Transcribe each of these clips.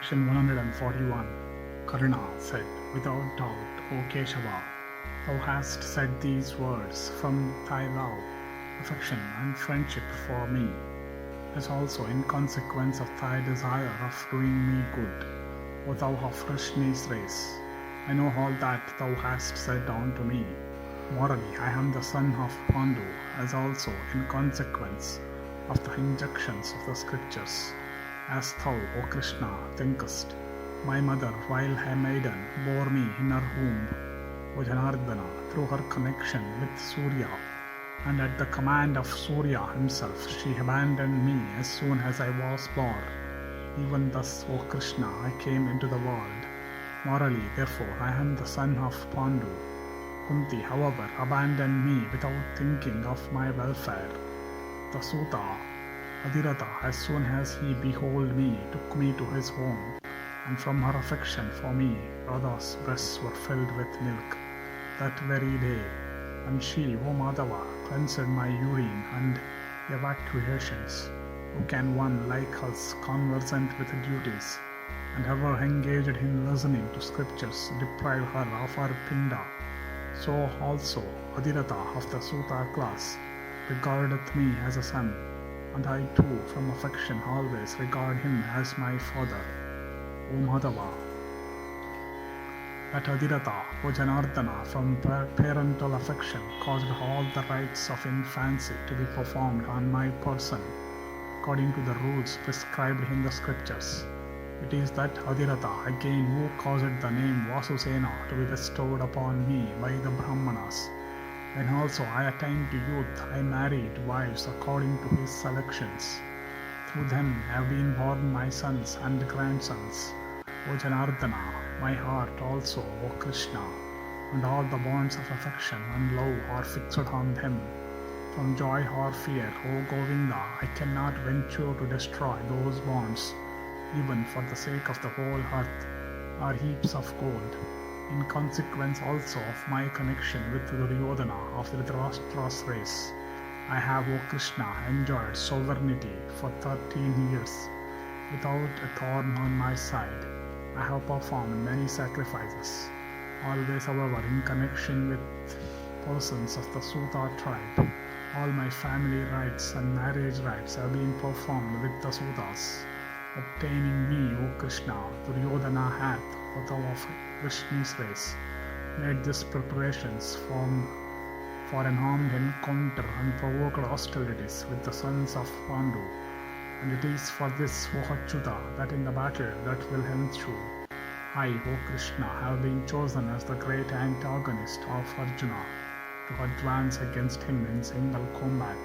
Section 141. Karna said, "Without doubt, O Kesava, thou hast said these words from thy love, affection, and friendship for me, as also in consequence of thy desire of doing me good, O thou of Vrishni's race. I know all that thou hast said unto me. Morally, I am the son of Pandu, as also in consequence of the injunctions of the scriptures. As thou, O Krishna, thinkest, my mother, while a maiden, bore me in her womb, O Janardana, through her connection with Surya, and at the command of Surya himself, she abandoned me as soon as I was born. Even thus, O Krishna, I came into the world. Morally, therefore, I am the son of Pandu. Kunti, however, abandoned me without thinking of my welfare. The Suta, Adhiratha, as soon as he beheld me, took me to his home, and from her affection for me, Radha's breasts were filled with milk that very day. And she, O Madhava, cleansed my urine and evacuations. Who can one like us, conversant with duties, and ever engaged in listening to scriptures, deprive her of her pinda? So also Adhiratha of the Suta class regardeth me as a son, and I too from affection always regard him as my father. O Madhava, that Adhiratha, O Janardana, from parental affection caused all the rites of infancy to be performed on my person, according to the rules prescribed in the scriptures. It is that Adhiratha again who caused the name Vasusena to be bestowed upon me by the Brahmanas. When also I attained to youth, I married wives according to his selections. Through them have been born my sons and grandsons. O Janardana, my heart also, O Krishna, and all the bonds of affection and love are fixed on them. From joy or fear, O Govinda, I cannot venture to destroy those bonds, even for the sake of the whole earth, or heaps of gold. In consequence also of my connection with Duryodhana of Dhritarashtra's race, I have, O Krishna, enjoyed sovereignty for 13 years, without a thorn on my side. I have performed many sacrifices, always however in connection with persons of the Suta tribe. All my family rites and marriage rites have been performed with the Sutas. Obtaining me, O Krishna, Duryodhana hath, O thou of Vrishni's race, made these preparations for an armed encounter and provoked hostilities with the sons of Pandu. And it is for this, O Achyuta, that in the battle that will ensue, I, O Krishna, have been chosen as the great antagonist of Arjuna, to advance against him in single combat.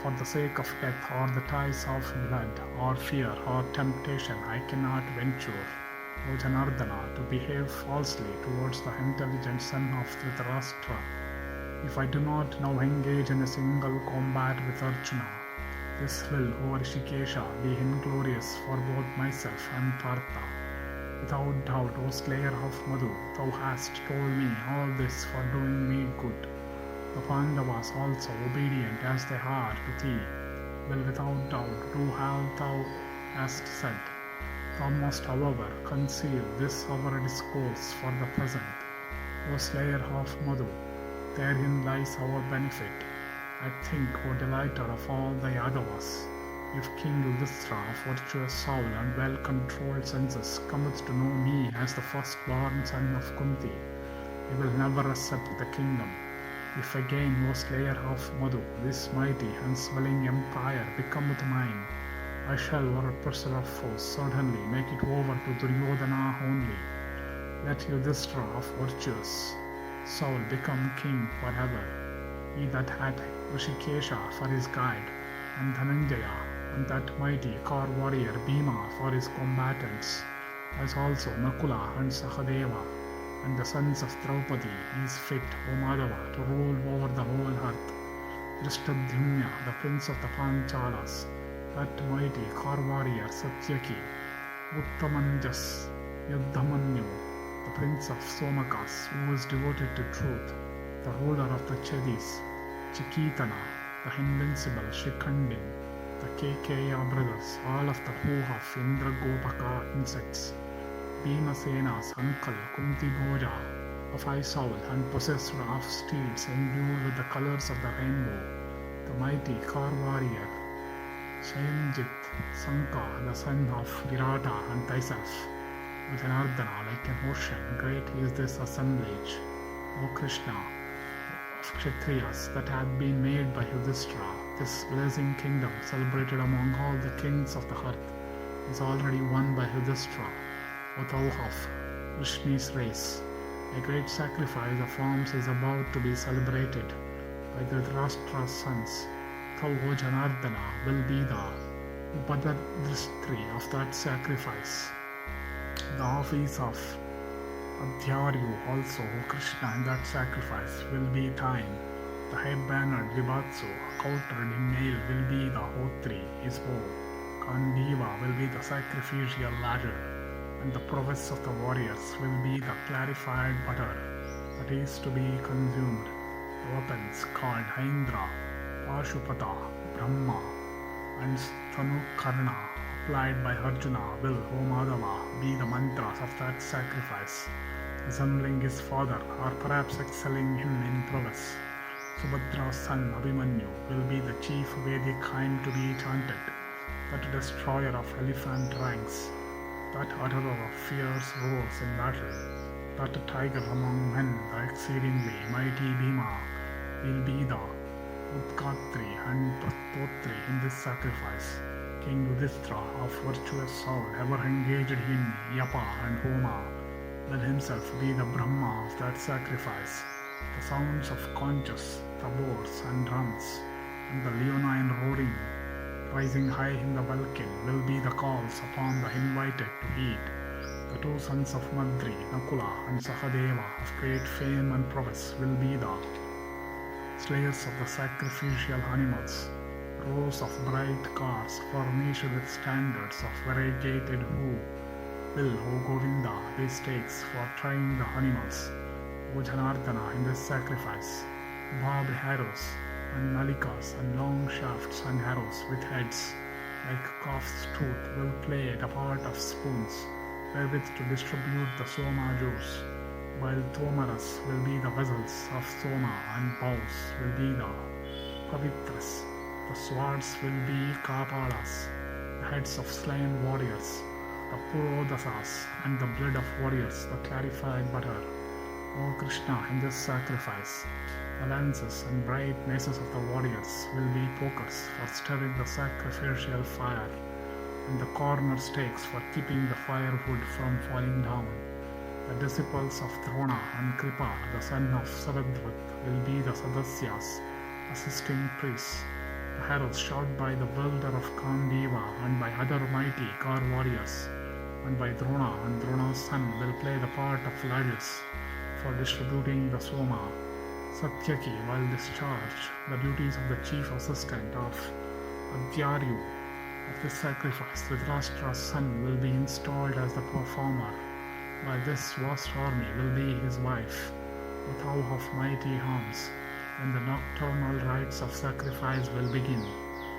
For the sake of death or the ties of blood or fear or temptation, I cannot venture, O Janardana, to behave falsely towards the intelligent son of Dhritarashtra. If I do not now engage in a single combat with Arjuna, this will, O Rishikesha, be inglorious for both myself and Partha. Without doubt, O slayer of Madhu, thou hast told me all this for doing me good. The Pandavas also, obedient as they are to thee, will without doubt do as thou hast said. Thou must, however, conceal this our discourse for the present. O slayer of Madhu, therein lies our benefit. I think, O delighter of all the Yadavas, if King Yudhishthira of virtuous soul and well-controlled senses cometh to know me as the firstborn son of Kunti, he will never accept the kingdom. If again, O slayer of Madhu, this mighty and swelling empire becometh mine, I shall, O oppressor of foes, certainly make it over to Duryodhana only. Let Yudhishthira of virtuous soul become king forever. He that had Rishikesha for his guide, and Dhananjaya, and that mighty car warrior Bhima for his combatants, as also Nakula and Sahadeva, and the sons of Draupadi, is fit, O Madhava, to rule over the whole earth. Drishtadyumna, the prince of the Panchalas, that mighty car warrior Satyaki, Uttamanjas, Yuddhamanyu, the prince of Somakas, who is devoted to truth, the ruler of the Chedis, Chikitana, the invincible Shikandin, the Kekeya brothers, all of the who of Indragopaka insects, Bhimasena's uncle Kunti Bhoja, of high soul and possessor of steeds endued with the colors of the rainbow, the mighty car warrior, Shayanjit, Sanka, the son of Virata and thyself, with an Ardhana like an ocean, great is this assemblage, O Krishna, of Kshatriyas that hath been made by Yudhishthira. This blazing kingdom, celebrated among all the kings of the earth, is already won by Yudhishthira, O thou of Vrishni's race. A great sacrifice of arms is about to be celebrated by Dhritarashtra's sons. Thou, O Janardana, will be the Upadadristri of that sacrifice. The office of Adhyaryu also, O Krishna, in that sacrifice will be thine. The high-bannered Vibhatsu, coultered in mail, will be the Hotri, his bow. Kandiva will be the sacrificial ladder, and the prowess of the warriors will be the clarified butter that is to be consumed. The weapons called Indra, Pashupata, Brahma, and Karna, applied by Arjuna, will, O Madhava, be the mantras of that sacrifice, resembling his father or perhaps excelling him in prowess. Subhadra's son Abhimanyu will be the chief Vedic hymn to be chanted, that destroyer of elephant ranks, that utterer of fierce roars in battle, that tiger among men, the exceedingly mighty Bhima, will be the Udgatri and Prattotri in this sacrifice. King Yudhishthira, of virtuous soul, ever engaged in Yapa and Homa, will himself be the Brahma of that sacrifice. The sounds of conches, tabors and drums, and the leonine roaring, rising high in the welkin, will be the calls upon the invited to eat. The two sons of Madri, Nakula and Sahadeva, of great fame and prowess, will be the slayers of the sacrificial animals. Rows of bright cars furnished with standards of variegated hue will, O Govinda, be stakes for trying the animals. O Janardana, in this sacrifice, barbed arrows and nalikas and long shafts and arrows with heads like calf's tooth will play the part of spoons wherewith to distribute the soma juice, while tomaras will be the vessels of soma and bows will be the pavitras. The swords will be kapalas, the heads of slain warriors, the purodasas, and the blood of warriors, the clarified butter. O Krishna, in this sacrifice, the lances and bright maces of the warriors will be pokers for stirring the sacrificial fire, and the corner stakes for keeping the firewood from falling down. The disciples of Drona and Kripa, the son of Saradvat, will be the Sadasyas, assisting priests. The heralds shot by the welder of Kandiva and by other mighty car warriors, and by Drona and Drona's son will play the part of ladles for distributing the soma. Satyaki will discharge the duties of the chief assistant of Adhyaryu. Of this sacrifice, Dhritarashtra's son will be installed as the performer, while this vast army will be his wife, O thou of mighty arms. When the nocturnal rites of sacrifice will begin,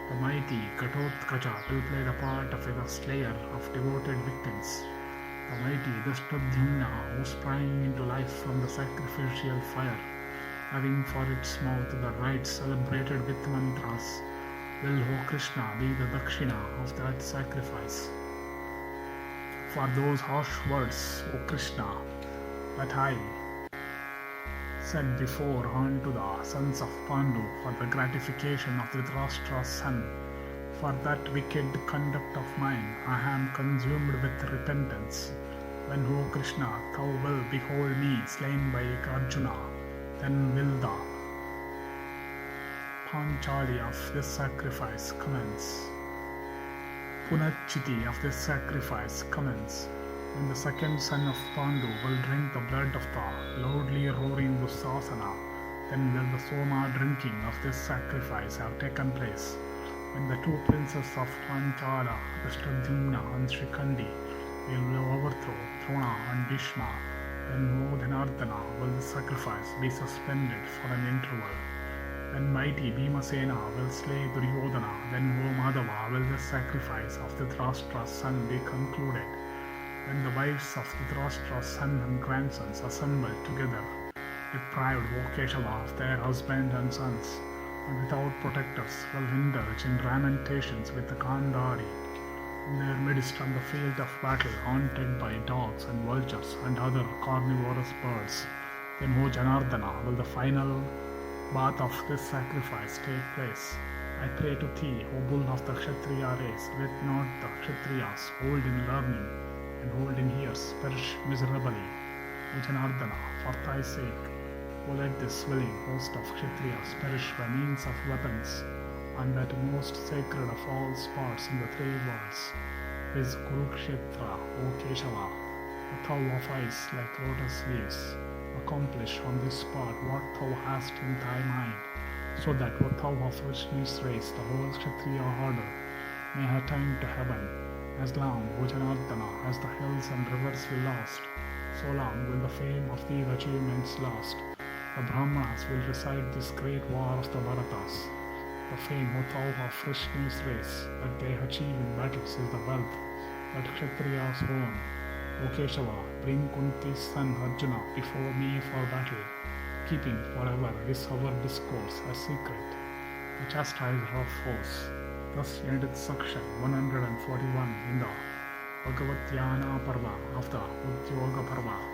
the mighty Ghatotkacha will play the part of a slayer of devoted victims. The mighty Dashtadhyumna, who sprang into life from the sacrificial fire, having for its mouth the rites celebrated with mantras, will, O Krishna, be the dakshina of that sacrifice. For those harsh words, O Krishna, that I said before unto the sons of Pandu for the gratification of Dhritarashtra's son, for that wicked conduct of mine I am consumed with repentance. When, O Krishna, thou wilt behold me slain by Arjuna, then will the Panchali of this sacrifice commence. Punachiti of this sacrifice commence. When the second son of Pandu will drink the blood of the loudly roaring Dusasana, then will the soma drinking of this sacrifice have taken place. When the two princes of Panchala, Dashtadhyumna and Shrikandi, will overthrow Drona and Bhishma, then, O Dhanardana, will the sacrifice be suspended for an interval. Then mighty Bhimasena will slay Duryodhana. Then O Madhava will the sacrifice of Dhritarashtra's son be concluded. When the wives of Dhritarashtra's son and grandsons assembled together, deprived O Kesava of their husband and sons, and without protectors, will indulge in lamentations with the Gandhari. In their midst on the field of battle, haunted by dogs and vultures and other carnivorous birds, then O Janardana will the final bath of this sacrifice take place. I pray to thee, O bull of the Kshatriya race, let not the Kshatriyas, old in learning and old in years, perish miserably. O Janardana, for thy sake, O let this willing host of Kshatriyas perish by means of weapons, and that most sacred of all spots in the three worlds, is Kurukshetra, O Kesava, O thou of ice like lotus leaves. Accomplish on this spot what thou hast in thy mind, so that O thou of Vrishni's race, the whole Kshatriya order, may attain to heaven. As long, O Janardana, as the hills and rivers will last, so long will the fame of these achievements last. The Brahmanas will recite this great war of the Bharatas. The fame, O thou of Vrishni's race, that they achieve in battles is the wealth that Kshatriyas own. O Kesava, bring Kunti's son Arjuna before me for battle, keeping forever his our discourse a secret, the chastiser of foes. Thus ended section 141 in the Bhagavat Yana Parva of the Udyoga Parva.